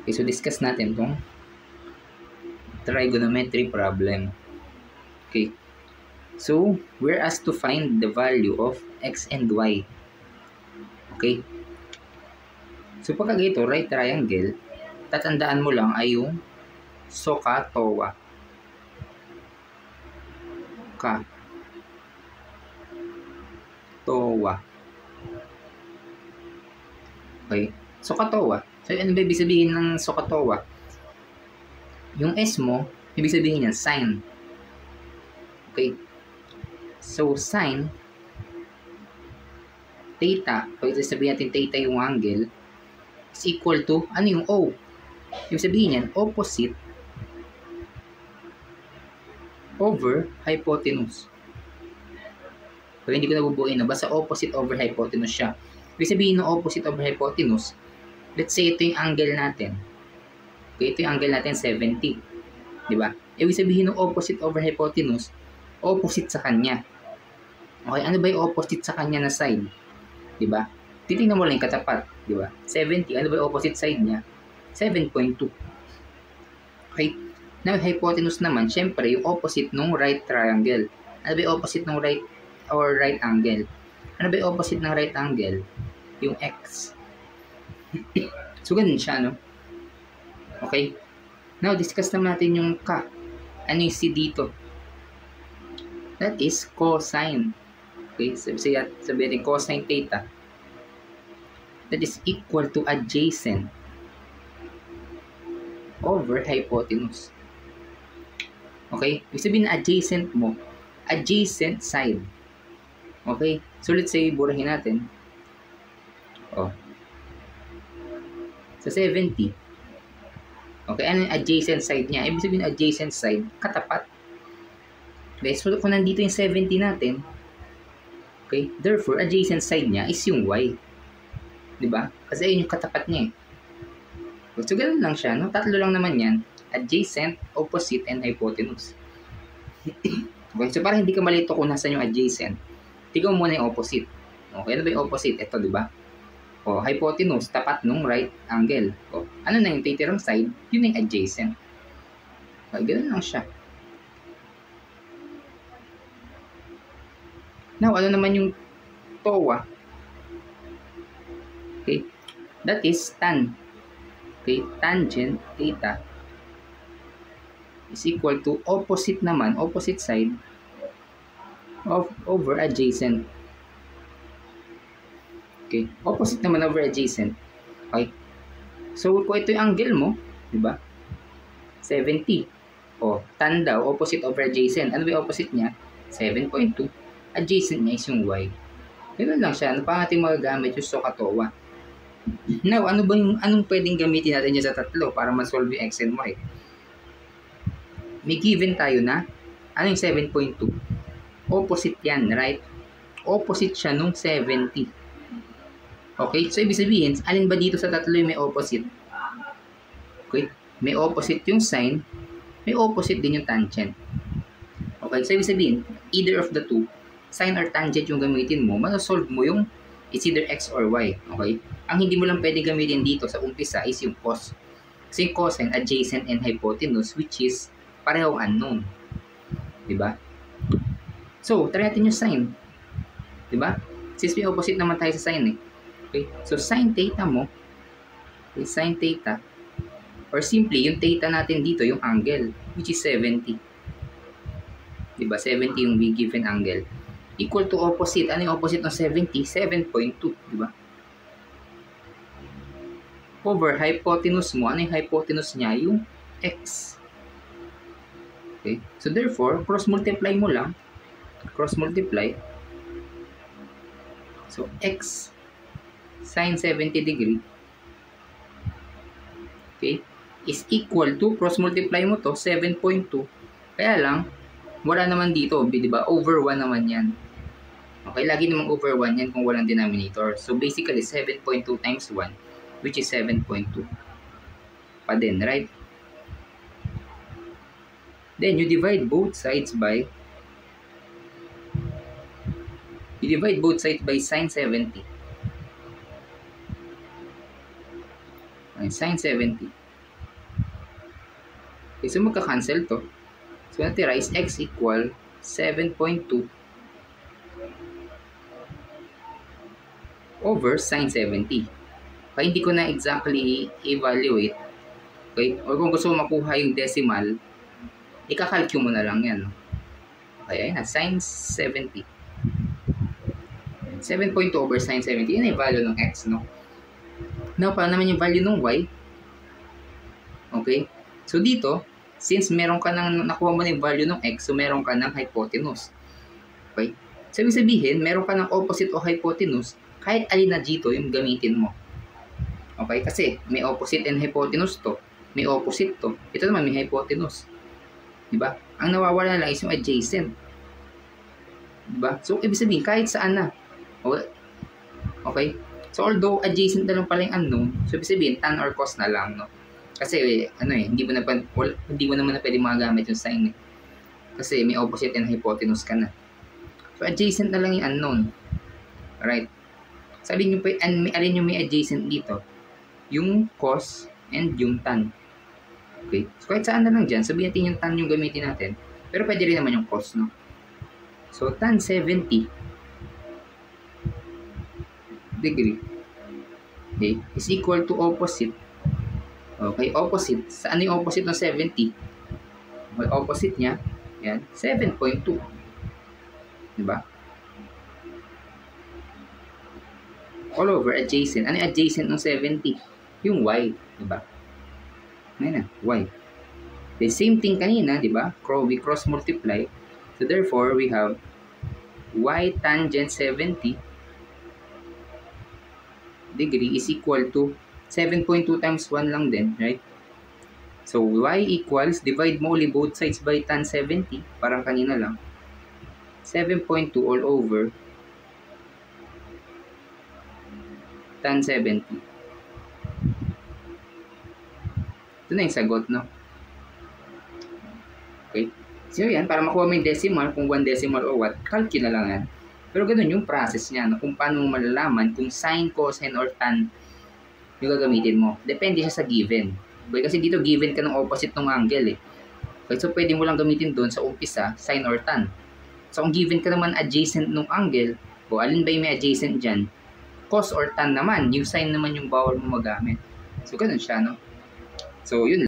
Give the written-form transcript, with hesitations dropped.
Okay, so discuss natin itong trigonometry problem. Okay, so we're asked to find the value of x and y. Okay, so pagka ganito, right triangle, tatandaan mo lang ay yung SOHCAHTOA. TOA. Okay, SOHCAHTOA. So ano ba ibig sabihin ng SOHCAHTOA? Yung S mo, ibig sabihin yan, sine. Okay, so sine theta, pag sabihin natin theta yung angle, is equal to, ano yung O? Ibig sabihin yan, opposite over hypotenuse. So, hindi ko nabubuin na, basta opposite over hypotenuse siya. Ibig sabihin ng opposite over hypotenuse, let's say ito yung angle natin. Okay, ito yung angle natin, 70. Diba? Ibig sabihin ng opposite over hypotenuse, opposite sa kanya. Okay, ano ba yung opposite sa kanya na side? Diba? Titingnan mo lang yung katapat. Diba? 70, ano ba yung opposite side niya? 7.2. Okay, now hypotenuse naman, syempre, yung opposite ng right triangle. Ano ba yung opposite ng right or right angle? Ano ba yung opposite ng right angle? Yung x. So, ganun siya, no? Okay? Now, discuss naman natin yung ka. Ano yung c dito? That is cosine. Okay? Sabihin natin cosine theta. That is equal to adjacent over hypotenuse. Okay? Ibig sabihin na adjacent mo, adjacent side. Okay? So, let's say, burahin natin. Oh. Sa 70. Okay? Ano yung adjacent side niya? Ibig sabihin adjacent side, katapat. Okay? So, kung nandito yung 70 natin, okay? Therefore, adjacent side niya is yung y. Diba? Kasi ayun yung katapat niya eh. So, ganun lang siya. No? Tatlo lang naman yan. Adjacent, opposite, and hypotenuse. Okay? So, para hindi ka malito kung nasan yung adjacent, tignan mo muna yung opposite. Okay? Ano ba yung opposite? Ito, diba? O, hypotenuse, tapat nung right angle. O, ano na yung titirang side? Yun yung adjacent. Okay? Ganun lang siya. Now, ano naman yung TOA? Okay? That is tan. Okay? Tangent theta is equal to opposite naman, opposite side of over adjacent. Okay? Opposite naman over adjacent. Okay? So, kung ito yung angle mo, di ba? 70. O, tan daw, opposite over adjacent. Ano ba yung opposite niya? 7.2. Adjacent niya is yung y. Ganun lang siya. Ano pa natin magagamit yung SOHCAHTOA? Now, ano ba yung, anong pwedeng gamitin natin dyan sa tatlo para ma-solve yung x and y? May given tayo na, ano yung 7.2? Opposite yan, right? Opposite siya nung 70. Okay? So, ibig sabihin, alin ba dito sa tatlo yung may opposite? Okay? May opposite yung sine, may opposite din yung tangent. Okay? So, ibig sabihin, either of the two, sine or tangent yung gamitin mo, masasolve mo yung it's either x or y. Okay? Ang hindi mo lang pwede gamitin dito sa umpisa is yung cos. Kasi yung cosine, adjacent and hypotenuse, which is parehong unknown. Diba? So, try natin yung sine. Diba? Since may opposite naman tayo sa sine eh. Okay? So, sine theta mo, okay, sine theta, or simply, yung theta natin dito, yung angle, which is 70. Diba? 70 yung given angle. Equal to opposite. Ano yung opposite ng 70? 7.2. Diba? Over hypotenuse mo. Ano yung hypotenuse niya? Yung x. Okay? So, therefore, cross-multiply mo lang. Cross-multiply. So, x sine 70 degree, okay, is equal to, cross-multiply mo to, 7.2. Kaya lang, wala naman dito, diba? Over 1 naman yan. Okay, lagi namang over 1 yan kung walang denominator. So, basically, 7.2 times 1, which is 7.2. Pa din, right? Then, you divide both sides by sine 70. Okay, sine 70. Okay, so magka-cancel to. So, natira is x equal 7.2 over sine 70. Kaya hindi ko na exactly evaluate. Okay? Or kung gusto mo makuha yung decimal, ikakalcule mo na lang yan. No? Okay, ayun na, sine 70. 7.2 over sine 70. Yan yung value ng x, no? Now, paano naman yung value ng y? Okay? So, dito, since meron ka nang nakuha mo na yung value ng x, so meron ka ng hypotenuse. Okay? So, ibig sabihin, meron ka ng opposite o hypotenuse, kahit alin na dito yung gamitin mo. Okay? Kasi, may opposite and hypotenuse to. May opposite to. Ito naman, may hypotenuse. Diba? Ang nawawala na lang is yung adjacent. Diba? So, ibig sabihin, kahit saan na. Okay? So, although adjacent na lang pala yung unknown, so ibig sabihin, tan or cos na lang, no? Kasi, hindi mo naman na pwede magamit yung sign, eh. Kasi, may opposite and hypotenuse ka na. So, adjacent na lang yung unknown. Alright? So, alin yung may adjacent dito? Yung cos and yung tan. Okay? So, kahit saan na lang dyan, sabihin natin yung tan yung gamitin natin. Pero pwede rin naman yung cos, no? So, tan 70 degree, okay, is equal to opposite. Okay, opposite. Saan yung opposite ng 70? Okay, opposite niya, yan, 7.2. Diba? All over adjacent. Ano yung adjacent ng 70? Yung y. Diba? Ngayon na, y. The same thing kanina, diba? We cross multiply. So, therefore, we have y tangent 70 degree is equal to 7.2 times 1 lang din, right? So, y equals, divide mo ulit both sides by tan 70, parang kanina lang. 7.2 all over tan 70. Ito na yung sagot, no? Okay? So, yan, para makuha mo yung decimal, kung 1 decimal or what, calculate na lang yan. Pero ganun yung process niya, no? Kung paano mo malalaman kung sine, cosine, or tan yung gagamitin mo. Depende siya sa given. Okay? Kasi dito given ka ng opposite ng angle, eh. Okay? So, pwede mo lang gamitin doon sa umpisa, sine or tan. So, kung given ka naman adjacent ng angle, o alin ba yung may adjacent dyan? Cos or tan naman. Yung sine naman yung bawal mo magamit. So, ganun siya, no? So, yun.